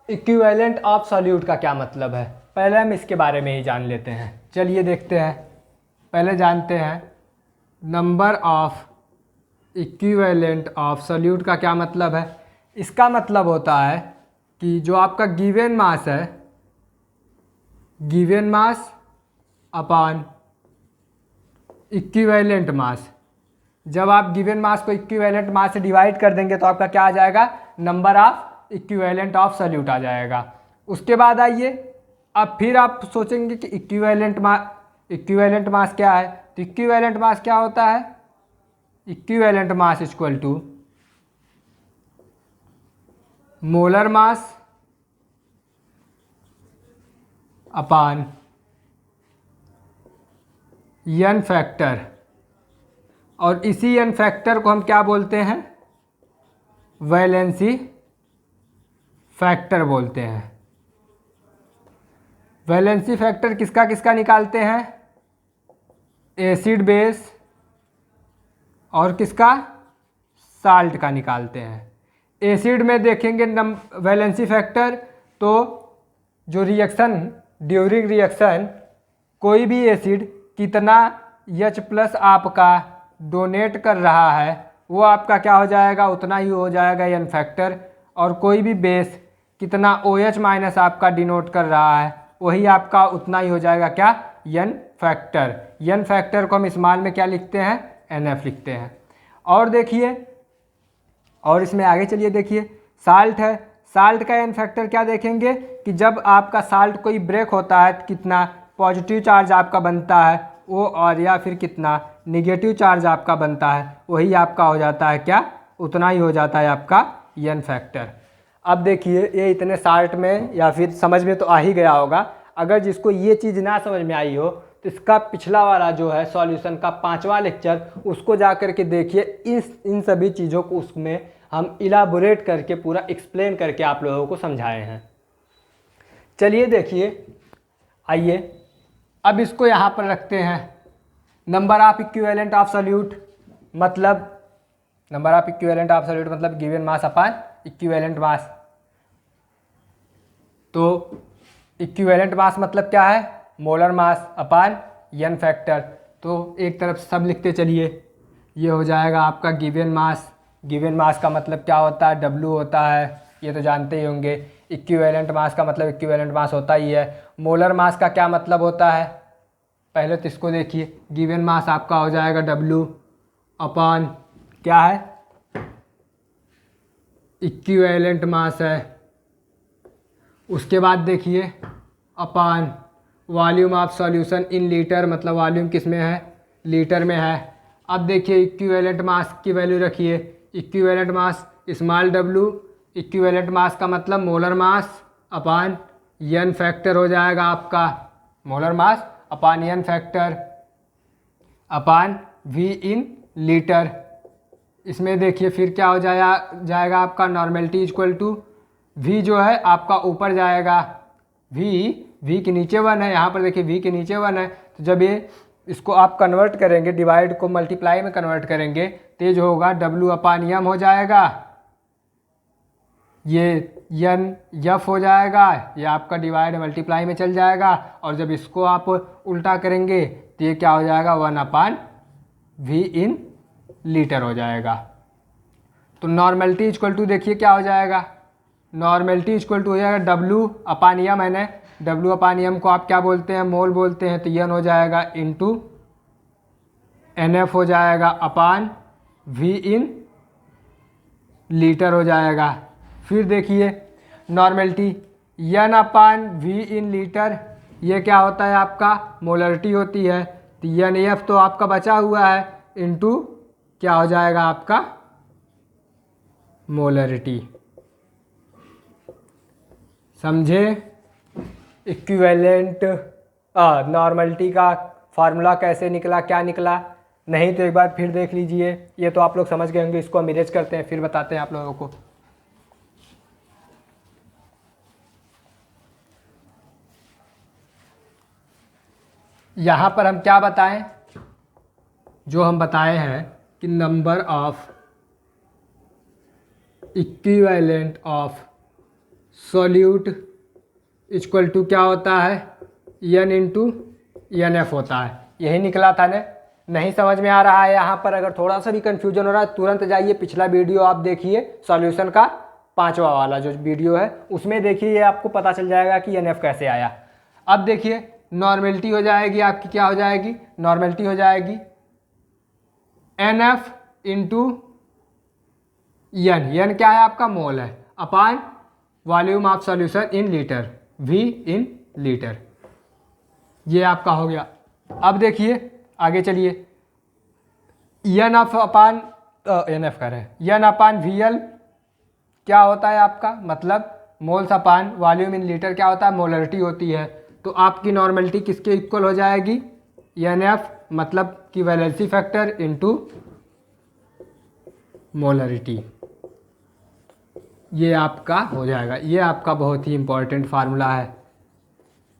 equivalent of solute का क्या मतलब है, पहले हम इसके बारे में ही जान लेते हैं। चलिए देखते हैं, पहले जानते हैं number of equivalent of solute का क्या मतलब है। इसका मतलब होता है कि जो आपका गिवन मास है, गिवन मास अपॉन इक्विवेलेंट मास, जब आप गिवन मास को इक्विवेलेंट मास से डिवाइड कर देंगे तो आपका क्या आ जाएगा, number of equivalent of solute आ जाएगा। उसके बाद आइए, अब फिर आप सोचेंगे कि इक्विवेलेंट मास क्या है, तो इक्विवेलेंट मास क्या होता है, equivalent mass equal to molar mass upon n factor, और इसी n फैक्टर को हम क्या बोलते हैं, वैलेंसी फैक्टर बोलते हैं। वैलेंसी फैक्टर किसका किसका निकालते हैं, एसिड बेस और किसका, साल्ट का निकालते हैं। एसिड में देखेंगे वैलेंसी फैक्टर, तो जो रिएक्शन, ड्यूरिंग रिएक्शन कोई भी एसिड कितना H+ आपका डोनेट कर रहा है वो आपका क्या हो जाएगा, उतना ही हो जाएगा n फैक्टर। और कोई भी बेस कितना OH- आपका डिनोट कर रहा है वही आपका उतना ही हो जाएगा क्या, n फैक्टर। n फैक्टर को हम स्मॉल में क्या लिखते हैं, NF लिखते हैं। और देखिए, और इसमें आगे चलिए देखिए, साल्ट है, साल्ट का n फैक्टर क्या देखेंगे कि जब आपका साल्ट कोई ब्रेक होता है कितना पॉजिटिव चार्ज आपका बनता है वो, और या फिर कितना निगेटिव चार्ज आपका बनता है वही आपका हो जाता है क्या, उतना ही हो जाता है आपका n फैक्टर। अब देखिए ये इतने शार्ट में या फिर समझ में तो आ ही गया होगा। अगर जिसको ये चीज़ ना समझ में आई हो तो इसका पिछला वाला जो है सॉल्यूशन का 5वां लेक्चर, उसको जा कर के देखिए। इन सभी चीज़ों को उसमें हम इलाबोरेट करके पूरा एक्सप्लेन करके आप लोगों को समझाए हैं। चलिए देखिए, आइए अब इसको यहाँ पर रखते हैं। Number of equivalent of solute मतलब, number of equivalent of solute मतलब given mass upon equivalent mass. तो इक्विवेलेंट मास मतलब क्या है, molar mass upon n factor. तो एक तरफ सब लिखते चलिए, ये हो जाएगा आपका गिवन मास। गिवन मास का मतलब क्या होता है, W होता है, ये तो जानते ही होंगे। इक्विवेलेंट मास का मतलब इक्विवेलेंट मास होता ही है। मोलर मास का क्या मतलब होता है, पहले तो इसको देखिए, गिवन मास आपका हो जाएगा W अपॉन क्या है, इक्विवेलेंट मास है। उसके बाद देखिए upon volume of solution in litre, मतलब वॉल्यूम किस में है, लीटर में है। अब देखिए इक्विवेलेंट मास की वैल्यू रखिए, equivalent mass small w, equivalent mass का मतलब molar mass upon n factor हो जाएगा आपका, molar mass upon n factor upon v in litre. इसमें देखिए फिर क्या हो जाएगा आपका नॉर्मेलिटी इक्वल टू v जो है आपका ऊपर जाएगा, v के नीचे 1 है, यहाँ पर देखिए v के नीचे 1 है। तो जब ये इसको आप कन्वर्ट करेंगे, डिवाइड को मल्टीप्लाई में कन्वर्ट करेंगे, तो जो होगा w अपॉन m हो जाएगा। ये यन यफ हो जाएगा, ये आपका डिवाइड मल्टीप्लाई में चल जाएगा, और जब इसको आप उल्टा करेंगे तो ये क्या हो जाएगा 1/v इन लीटर हो जाएगा। तो नॉर्मेलिटी इक्वल टू देखिए क्या हो जाएगा, नॉर्मेलिटी इक्वल टू हो जाएगा W/m। मैंने W/m को आप क्या बोलते हैं, मोल बोलते हैं, तो यन हो जाएगा इंटू NF हो जाएगा अपान V इन लीटर हो जाएगा। फिर देखिए नॉर्मेलिटी N/V इन लीटर, ये क्या होता है आपका मोलरिटी होती है, तो NF तो आपका बचा हुआ है इंटू क्या हो जाएगा आपका मोलरिटी। समझे? इक्विवेलेंट नॉर्मलिटी का फार्मूला कैसे निकला, क्या निकला? नहीं तो एक बार फिर देख लीजिए, ये तो आप लोग समझ गए होंगे। इसको हम इरेज करते हैं, फिर बताते हैं आप लोगों को। यहाँ पर हम क्या बताएं, जो हम बताए हैं कि number of equivalent of solute equal to क्या होता है N इंटू NF होता है। यही निकला था ना? नहीं समझ में आ रहा है यहाँ पर, अगर थोड़ा सा भी कन्फ्यूजन हो रहा है तुरंत जाइए पिछला वीडियो आप देखिए, सॉल्यूशन का 5वां वाला जो वीडियो है उसमें देखिए, ये आपको पता चल जाएगा कि NF कैसे आया। अब देखिए नॉर्मेलिटी हो जाएगी आपकी, क्या हो जाएगी, नॉर्मेलिटी हो जाएगी NF इंटू N क्या है आपका मोल है, upon volume of solution in litre, V in litre. ये आपका हो गया। अब देखिए आगे चलिए, NF अपान NF कर रहे हैं, N/VL क्या होता है आपका, मतलब moles upon volume in litre क्या होता है, मोलरिटी होती है। तो आपकी नॉर्मेलिटी किसके इक्वल हो जाएगी, NF मतलब कि वैलेंसी फैक्टर इंटू मोलरिटी। ये आपका हो जाएगा। ये आपका बहुत ही इंपॉर्टेंट फार्मूला है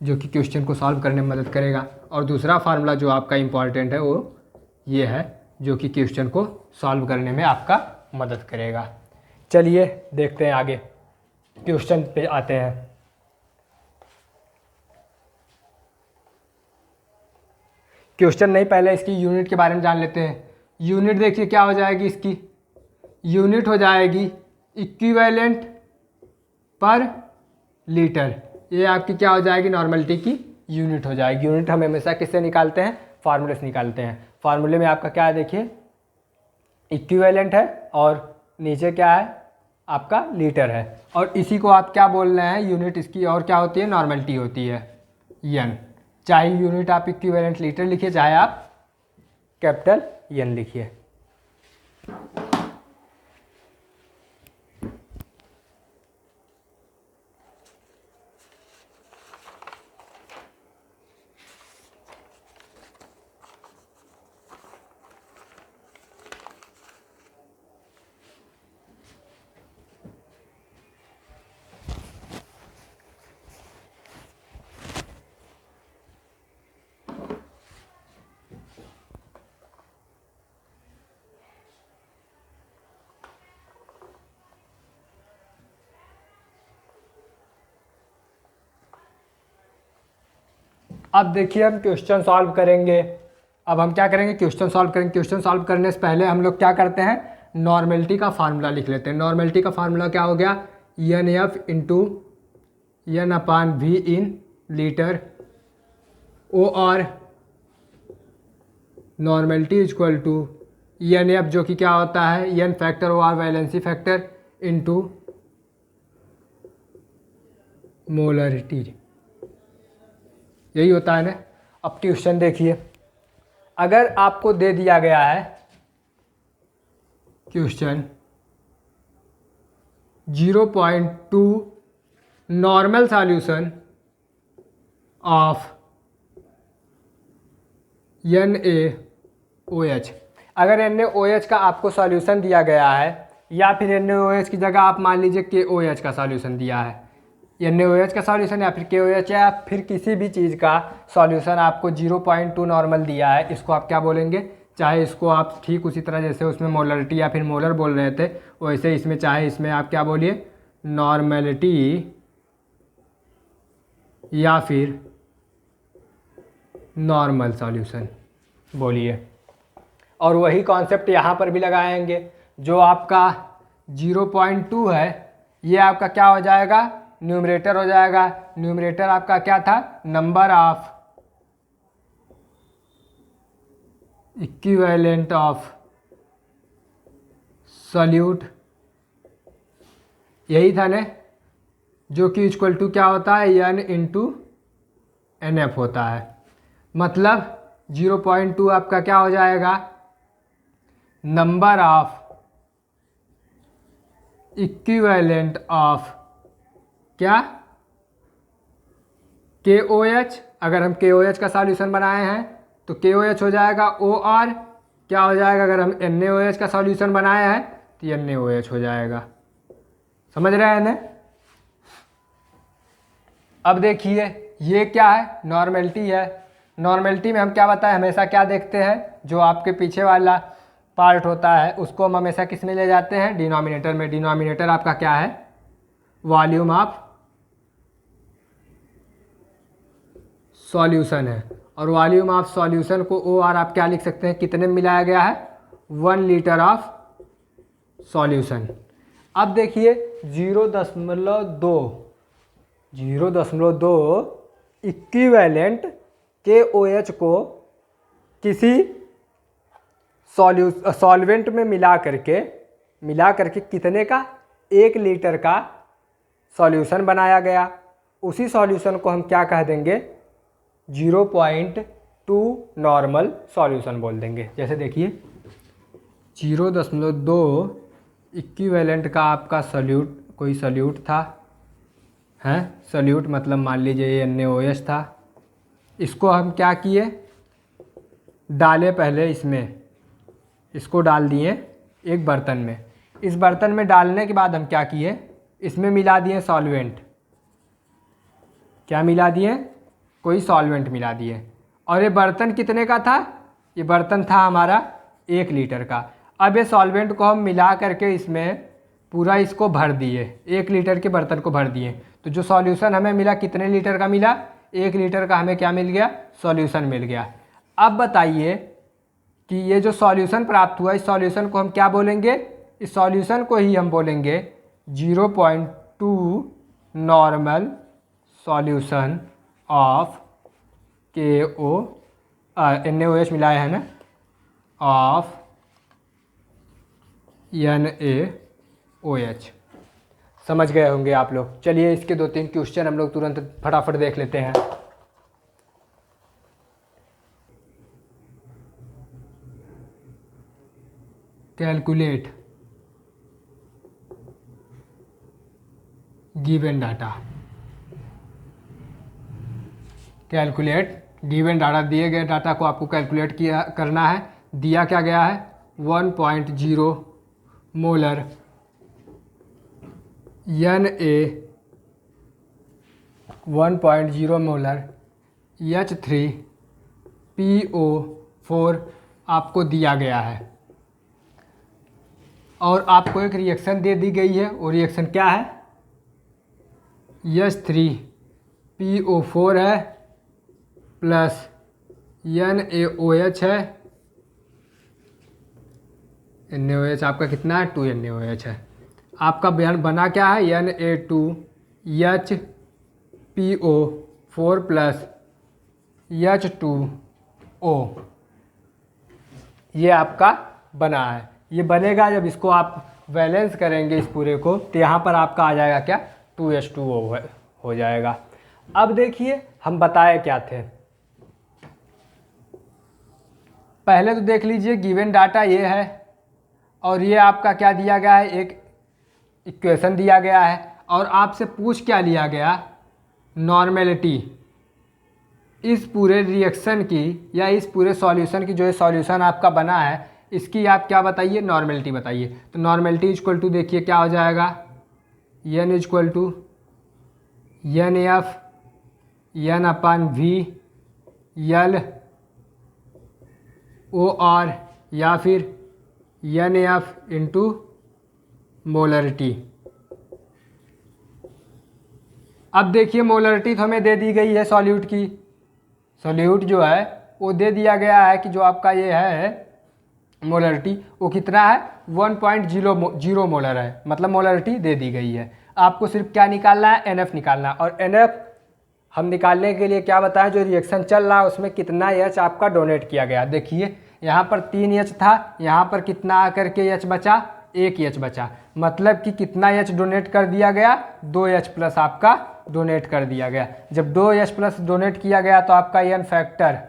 जो कि क्वेश्चन को सॉल्व करने में मदद करेगा। और दूसरा फार्मूला जो आपका इंपॉर्टेंट है वो ये है जो कि क्वेश्चन को सॉल्व करने में आपका मदद करेगा। चलिए देखते हैं आगे, क्वेश्चन पे आते हैं। क्वेश्चन नहीं, पहले इसकी यूनिट के बारे में जान लेते हैं। यूनिट देखिए क्या हो जाएगी, इसकी यूनिट हो जाएगी इक्विवेलेंट पर लीटर। ये आपकी क्या हो जाएगी, नॉर्मेलिटी की यूनिट हो जाएगी। यूनिट हम हमेशा किससे निकालते हैं, फार्मूले से निकालते हैं। फार्मूले में आपका क्या है देखिए, इक्विवेलेंट है और नीचे क्या है आपका लीटर है, और इसी को आप क्या बोल रहे हैं यूनिट इसकी, और क्या होती है नॉर्मेलिटी होती है N। चाहे यूनिट आप इक्विवेलेंट लीटर लिखिए, चाहे आप कैपिटल N लिखिए। अब देखिए हम क्वेश्चन सॉल्व करेंगे। अब हम क्या करेंगे, क्वेश्चन सॉल्व करेंगे। क्वेश्चन सॉल्व करने से पहले हम लोग क्या करते हैं, नॉर्मेलिटी का फार्मूला लिख लेते हैं। नॉर्मेलिटी का फार्मूला क्या हो गया, NF into N/V in litre, और नॉर्मेलिटी इक्वल टू NF जो कि क्या होता है N फैक्टर और वैलेंसी फैक्टर इंटू मोलरिटी। यही होता है ना। अब क्वेश्चन देखिए, अगर आपको दे दिया गया है question 0.2 normal solution of NaOH, अगर NaOH का आपको सॉल्यूशन दिया गया है, या फिर NaOH की जगह आप मान लीजिए KOH का सॉल्यूशन दिया है, NaOH का सॉल्यूशन या फिर KOH या फिर किसी भी चीज़ का सॉल्यूशन आपको 0.2 नॉर्मल दिया है, इसको आप क्या बोलेंगे, चाहे इसको आप ठीक उसी तरह जैसे उसमें मोलरिटी या फिर मोलर बोल रहे थे वैसे इसमें, चाहे इसमें आप क्या बोलिए नॉर्मेलिटी या फिर नॉर्मल सॉल्यूशन। बोलिए। और वही कॉन्सेप्ट यहाँ पर भी लगाएंगे। जो आपका 0.2 है ये आपका क्या हो जाएगा, न्यूमरेटर हो जाएगा। न्यूमरेटर आपका क्या था, number of equivalent of solute, यही था ना, जो कि इक्वल टू क्या होता है, n इंटू NF होता है। मतलब 0.2 आपका क्या हो जाएगा, नंबर ऑफ इक्विवेलेंट ऑफ क्या, KOH। अगर हम KOH का सॉल्यूशन बनाए हैं तो KOH हो जाएगा OR। क्या हो जाएगा, अगर हम NaOH का सॉल्यूशन बनाए हैं तो NaOH हो जाएगा। समझ रहे हैं ना। अब देखिए ये क्या है, नॉर्मेलिटी है। नॉर्मेलिटी में हम क्या बताएं, हमेशा क्या देखते हैं, जो आपके पीछे वाला पार्ट होता है उसको हम हमेशा किस में ले जाते हैं, डिनोमिनेटर में। डिनोमिनेटर आपका क्या है, वॉल्यूम ऑफ सॉल्यूशन है। और वॉल्यूम ऑफ सॉल्यूशन को OR आप क्या लिख सकते हैं, कितने में मिलाया गया है, 1 लीटर ऑफ सॉल्यूशन। अब देखिए 0.2 इक्विवेलेंट KOH को किसी सॉल्वेंट में मिला करके कितने का, 1 लीटर का सॉल्यूशन बनाया गया। उसी सॉल्यूशन को हम क्या कह देंगे, 0.2 नॉर्मल सॉल्यूशन बोल देंगे। जैसे देखिए 0.2 इक्विवेलेंट का आपका सॉल्यूट, कोई सॉल्यूट था हैं, सॉल्यूट मतलब मान लीजिए ये NaOH था। इसको हम क्या किए, डाले पहले इसमें, इसको डाल दिए एक बर्तन में। इस बर्तन में डालने के बाद हम क्या किए, इसमें मिला दिए सॉल्वेंट। क्या मिला दिए, कोई सॉल्वेंट मिला दिए। और ये बर्तन कितने का था, ये बर्तन था हमारा 1 लीटर का। अब ये सॉल्वेंट को हम मिला करके इसमें पूरा इसको भर दिए, 1 लीटर के बर्तन को भर दिए। तो जो सॉल्यूशन हमें मिला कितने लीटर का मिला, 1 लीटर का हमें क्या मिल गया, सॉल्यूशन मिल गया। अब बताइए कि ये जो सॉल्यूशन प्राप्त हुआ, इस सॉल्यूशन को हम क्या बोलेंगे, इस सॉल्यूशन को ही हम बोलेंगे 0.2 नॉर्मल सॉल्यूशन ऑफ NaOH मिलाया है ना, ऑफ NaOH। समझ गए होंगे आप लोग। चलिए इसके 2-3 क्वेश्चन हम लोग तुरंत फटाफट देख लेते हैं। Calculate given data. Calculate given data, दिए गए डाटा को आपको कैलकुलेट किया करना है। दिया क्या गया है, 1.0 मोलर Na 1.0 मोलर H3PO4 आपको दिया गया है। और आपको एक रिएक्शन दे दी गई है, वो रिएक्शन क्या है, H3PO4 है प्लस NaOH है। NaOH आपका कितना है, 2 NaOH है। आपका बना क्या है, Na2HPO4 प्लस H2O। ये आपका बना है। ये बनेगा जब इसको आप बैलेंस करेंगे इस पूरे को, तो यहाँ पर आपका आ जाएगा क्या, 2H2O हो जाएगा। अब देखिए हम बताए क्या थे, पहले तो देख लीजिए गिवन डाटा ये है, और ये आपका क्या दिया गया है, एक इक्वेशन दिया गया है। और आपसे पूछ क्या लिया गया, नॉर्मेलिटी इस पूरे रिएक्शन की या इस पूरे सॉल्यूशन की, जो ये सॉल्यूशन आपका बना है इसकी आप क्या बताइए, नॉर्मेलिटी बताइए। तो नॉर्मेलिटी इक्वल टू देखिए क्या हो जाएगा, N equal to NF N/V L OR या फिर NF इंटू मोलरिटी। अब देखिए मोलरिटी तो हमें दे दी गई है सॉल्यूट की, सॉल्यूट जो है वो दे दिया गया है कि जो आपका ये है मोलरिटी वो कितना है 1.0 मोलर है, मतलब मोलरिटी दे दी गई है। आपको सिर्फ क्या निकालना है, NF निकालना है। और NF हम निकालने के लिए क्या बताएं, जो रिएक्शन चल रहा है उसमें कितना H आपका डोनेट किया गया। देखिए यहाँ पर 3 H था, यहाँ पर कितना आकर के H बचा, 1 H बचा, मतलब कि कितना H डोनेट कर दिया गया, 2 H प्लस आपका डोनेट कर दिया गया। जब 2 H प्लस डोनेट किया गया तो आपका N फैक्टर,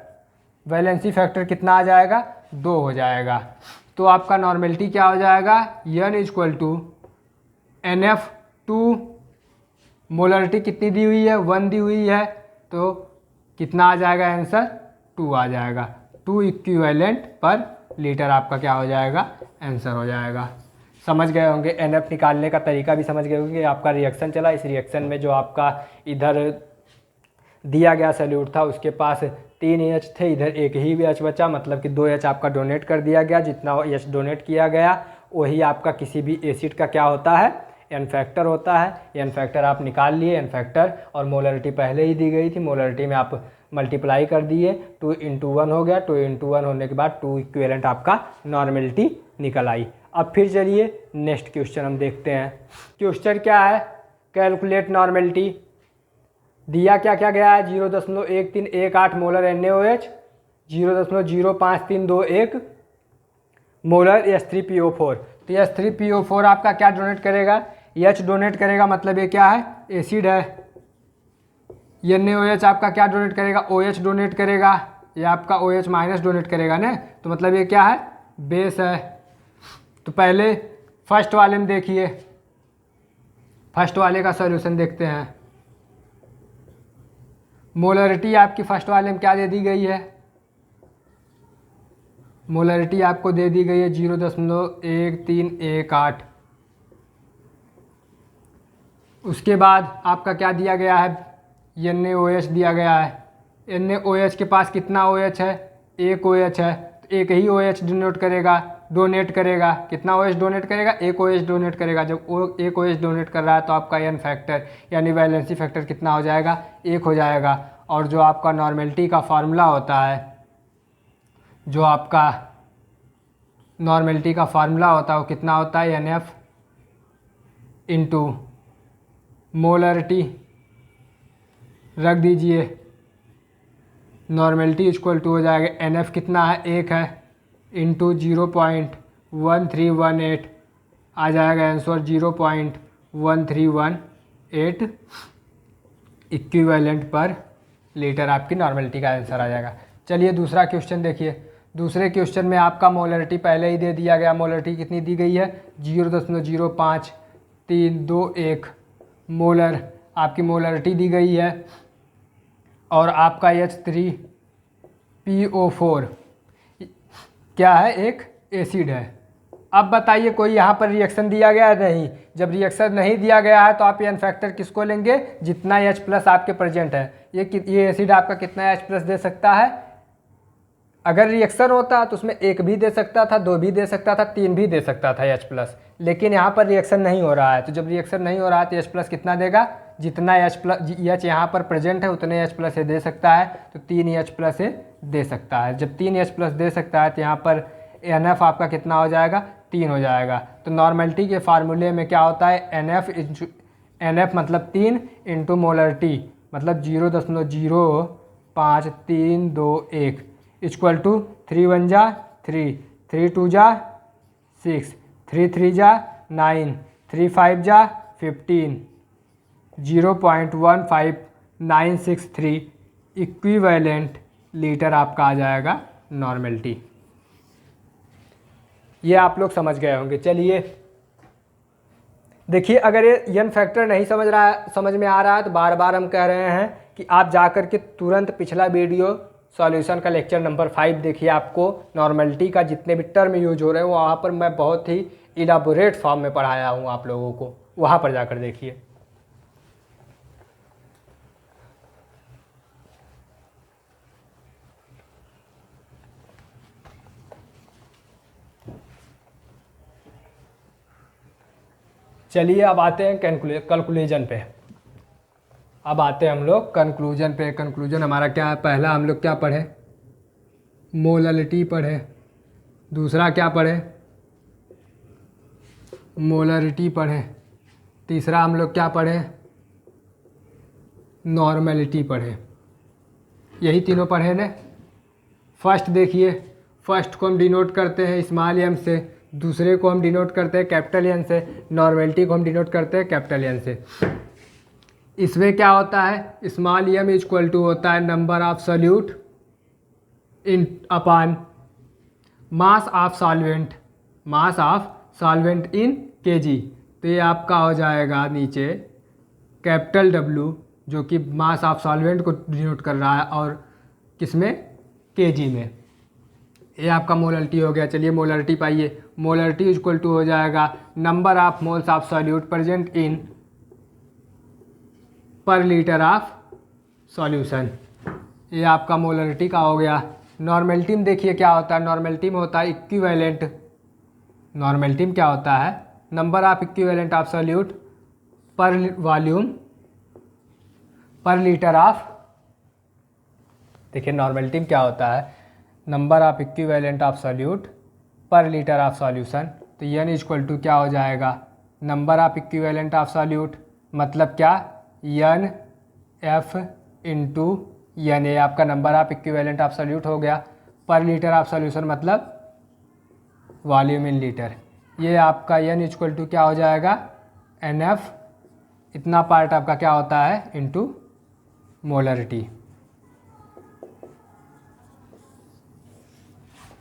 वैलेंसी फैक्टर कितना आ जाएगा, 2 हो जाएगा। तो आपका नॉर्मेलिटी क्या हो जाएगा, N equal to NF2, molarity कितनी दी हुई है, 1 दी हुई है, तो कितना आ जाएगा आंसर, 2 आ जाएगा। 2 इक्विवेलेंट पर लीटर आपका क्या हो जाएगा, आंसर हो जाएगा। समझ गए होंगे, NF निकालने का तरीका भी समझ गए होंगे। आपका रिएक्शन चला, इस रिएक्शन में जो आपका इधर दिया गया सॉल्यूट था उसके पास 3 H थे, इधर 1 ही H बचा, मतलब कि 2 H आपका डोनेट कर दिया गया। जितना H डोनेट किया गया वही आपका किसी भी एसिड का क्या होता है, N फैक्टर होता है। N फैक्टर आप निकाल लिए, N फैक्टर, और मोलरिटी पहले ही दी गई थी, मोलरिटी में आप मल्टीप्लाई कर दिए, 2 × 1 हो गया। 2 × 1 होने के बाद 2 इक्विवेलेंट आपका नॉर्मेलिटी निकल आई। अब फिर चलिए नेक्स्ट क्वेश्चन हम देखते हैं। क्वेश्चन क्या है, कैलकुलेट नॉर्मेलिटी। दिया क्या क्या गया है, 0.1318 मोलर NaOH, 0.05321 मोलर H3PO4। तो H3PO4 आपका क्या डोनेट करेगा, H डोनेट करेगा, मतलब ये क्या है, एसिड है। NaOH आपका क्या डोनेट करेगा, OH डोनेट करेगा, ये आपका OH माइनस डोनेट करेगा ना, तो मतलब ये क्या है, बेस है। तो पहले फर्स्ट वाले में देखिए, फर्स्ट वाले का सॉल्यूशन देखते हैं। मोलरिटी आपकी फर्स्ट वाले में क्या दे दी गई है, मोलरिटी आपको दे दी गई है 0.1318। उसके बाद आपका क्या दिया गया है, NaOH दिया गया है। NaOH के पास कितना OH है, 1 OH है, तो एक ही OH डोनेट करेगा। कितना OH डोनेट करेगा, 1 OH डोनेट करेगा। जब 1 OH डोनेट कर रहा है तो आपका N फैक्टर यानी वैलेंसी फैक्टर कितना हो जाएगा, 1 हो जाएगा। और जो आपका नॉर्मेलिटी का फार्मूला होता है, जो आपका नॉर्मेलिटी का फार्मूला होता है वो कितना होता है, NF इंटू मोलरिटी रख दीजिए, नॉर्मेलिटी इक्वल टू हो जाएगा NF कितना है, 1 है, इंटू 0.1318 आ जाएगा आंसर 0.1318 इक्विवेलेंट पर लीटर आपकी नॉर्मेलिटी का आंसर आ जाएगा। चलिए दूसरा क्वेश्चन देखिए। दूसरे क्वेश्चन में आपका मोलरिटी पहले ही दे दिया गया, मोलरिटी कितनी दी गई है, 0.05321 मोलर आपकी मोलरिटी दी गई है। और आपका H3PO4 क्या है, एक एसिड है। अब बताइए कोई यहाँ पर रिएक्शन दिया गया है, नहीं। जब रिएक्शन नहीं दिया गया है तो आप N फैक्टर किसको लेंगे, जितना H प्लस आपके प्रेजेंट है। ये एसिड आपका कितना H प्लस दे सकता है, अगर रिएक्शन होता तो उसमें 1 भी दे सकता था, 2 भी दे सकता था, 3 भी दे सकता था H प्लस। लेकिन यहाँ पर रिएक्शन नहीं हो रहा है, तो जब रिएक्शन नहीं हो रहा है तो H प्लस कितना देगा, जितना H यहाँ पर प्रेजेंट है उतने H प्लस दे सकता है, तो 3 H प्लस दे सकता है। जब 3 H प्लस दे सकता है तो यहाँ पर NF आपका कितना हो जाएगा, 3 हो जाएगा। तो नॉर्मेलिटी के फार्मूले में क्या होता है, NF मतलब 3 इंटू मोलरिटी मतलब 0.05321 इक्वल टू 3 1 जा 3, 3 2 जा 6, 3 3 जा 9, 3 5 जा 15, 0.15963 इक्विवेलेंट लीटर आपका आ जाएगा नॉर्मेलिटी। ये आप लोग समझ गए होंगे। चलिए देखिए, अगर ये N फैक्टर नहीं समझ में आ रहा है तो बार बार हम कह रहे हैं कि आप जाकर के तुरंत पिछला वीडियो सॉल्यूशन का लेक्चर नंबर 5 देखिए। आपको नॉर्मेलिटी का जितने भी टर्म यूज हो रहे हैं वहाँ पर मैं बहुत ही इलाबोरेट फॉर्म में पढ़ाया हूँ आप लोगों को, वहाँ पर जाकर देखिए। चलिए अब आते हैं कैलकुलेशन पे। अब आते हैं हम लोग कंक्लूजन पे। कंक्लूजन हमारा क्या है? पहला हम लोग क्या पढ़े? मोललिटी पढ़े। दूसरा क्या पढ़े? मोलरिटी पढ़े। तीसरा हम लोग क्या पढ़े? नॉर्मेलिटी पढ़े। यही तीनों पढ़े ने। फर्स्ट देखिए, फर्स्ट को हम डिनोट करते हैं स्मॉल एम से, दूसरे को हम डिनोट करते हैं कैपिटल एन से, नॉर्मेलिटी को हम डिनोट करते हैं कैपिटल एन से। इसमें क्या होता है? स्मॉल एम इक्वल टू होता है number of solute in upon mass of solvent, mass of solvent in KG. तो ये आपका हो जाएगा नीचे कैपिटल डब्ल्यू, जो कि मास ऑफ सॉल्वेंट को डिनोट कर रहा है, और किसमें? केजी में। ये आपका मोलरिटी हो गया। चलिए मोलरिटी पाइए। मोलरिटी इक्वल टू हो जाएगा number of moles of solute present in per litre of solution. ये आपका मोलरिटी का हो गया। नॉर्मेलिटी में देखिए क्या होता है? नॉर्मेलिटी में होता है इक्विवेलेंट। नॉर्मेलिटी में क्या होता है? Number of equivalent of solute per volume per litre of. देखिए नॉर्मेलिटी में क्या होता है? Number of equivalent of solute per litre of solution. तो एन इक्वल टू क्या हो जाएगा? Number of equivalent of solute मतलब क्या? N F into N. ए आपका number of equivalent of solute हो गया। पर लीटर ऑफ सॉल्यूशन मतलब वॉल्यूम इन लीटर। ये आपका एन इक्वल टू क्या हो जाएगा? N F. इतना पार्ट आपका क्या होता है? Into molarity.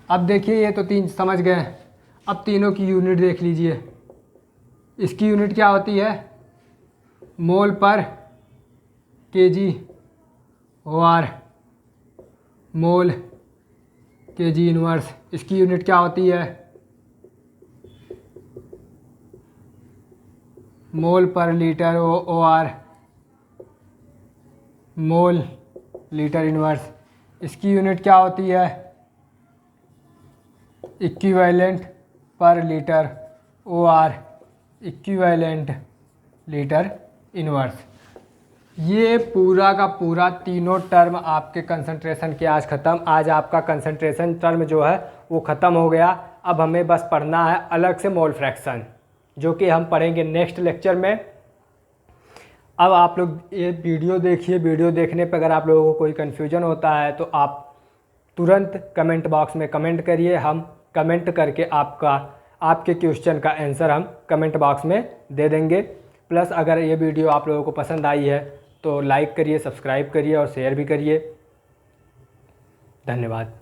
अब देखिए ये तो तीन समझ गए। अब तीनों की यूनिट देख लीजिए। इसकी यूनिट क्या होती है? मोल पर केजी और मोल केजी इनवर्स। इसकी यूनिट क्या होती है? मोल पर litre O R mole litre inverse. इसकी यूनिट क्या होती है? इक्विवेलेंट पर litre O R equivalent litre inverse. ये पूरा का पूरा तीनों टर्म आपके कंसंट्रेशन के आज ख़त्म। आज आपका कंसंट्रेशन टर्म जो है वो ख़त्म हो गया। अब हमें बस पढ़ना है अलग से मोल फ्रैक्शन, जो कि हम पढ़ेंगे नेक्स्ट लेक्चर में। अब आप लोग ये वीडियो देखिए। वीडियो देखने पर अगर आप लोगों को कोई कन्फ्यूजन होता है तो आप तुरंत कमेंट बॉक्स में कमेंट करिए। हम कमेंट करके आपके क्वेश्चन का आंसर हम कमेंट बॉक्स में दे देंगे। प्लस अगर ये वीडियो आप लोगों को पसंद आई है तो लाइक करिए, सब्सक्राइब करिए और शेयर भी करिए। धन्यवाद।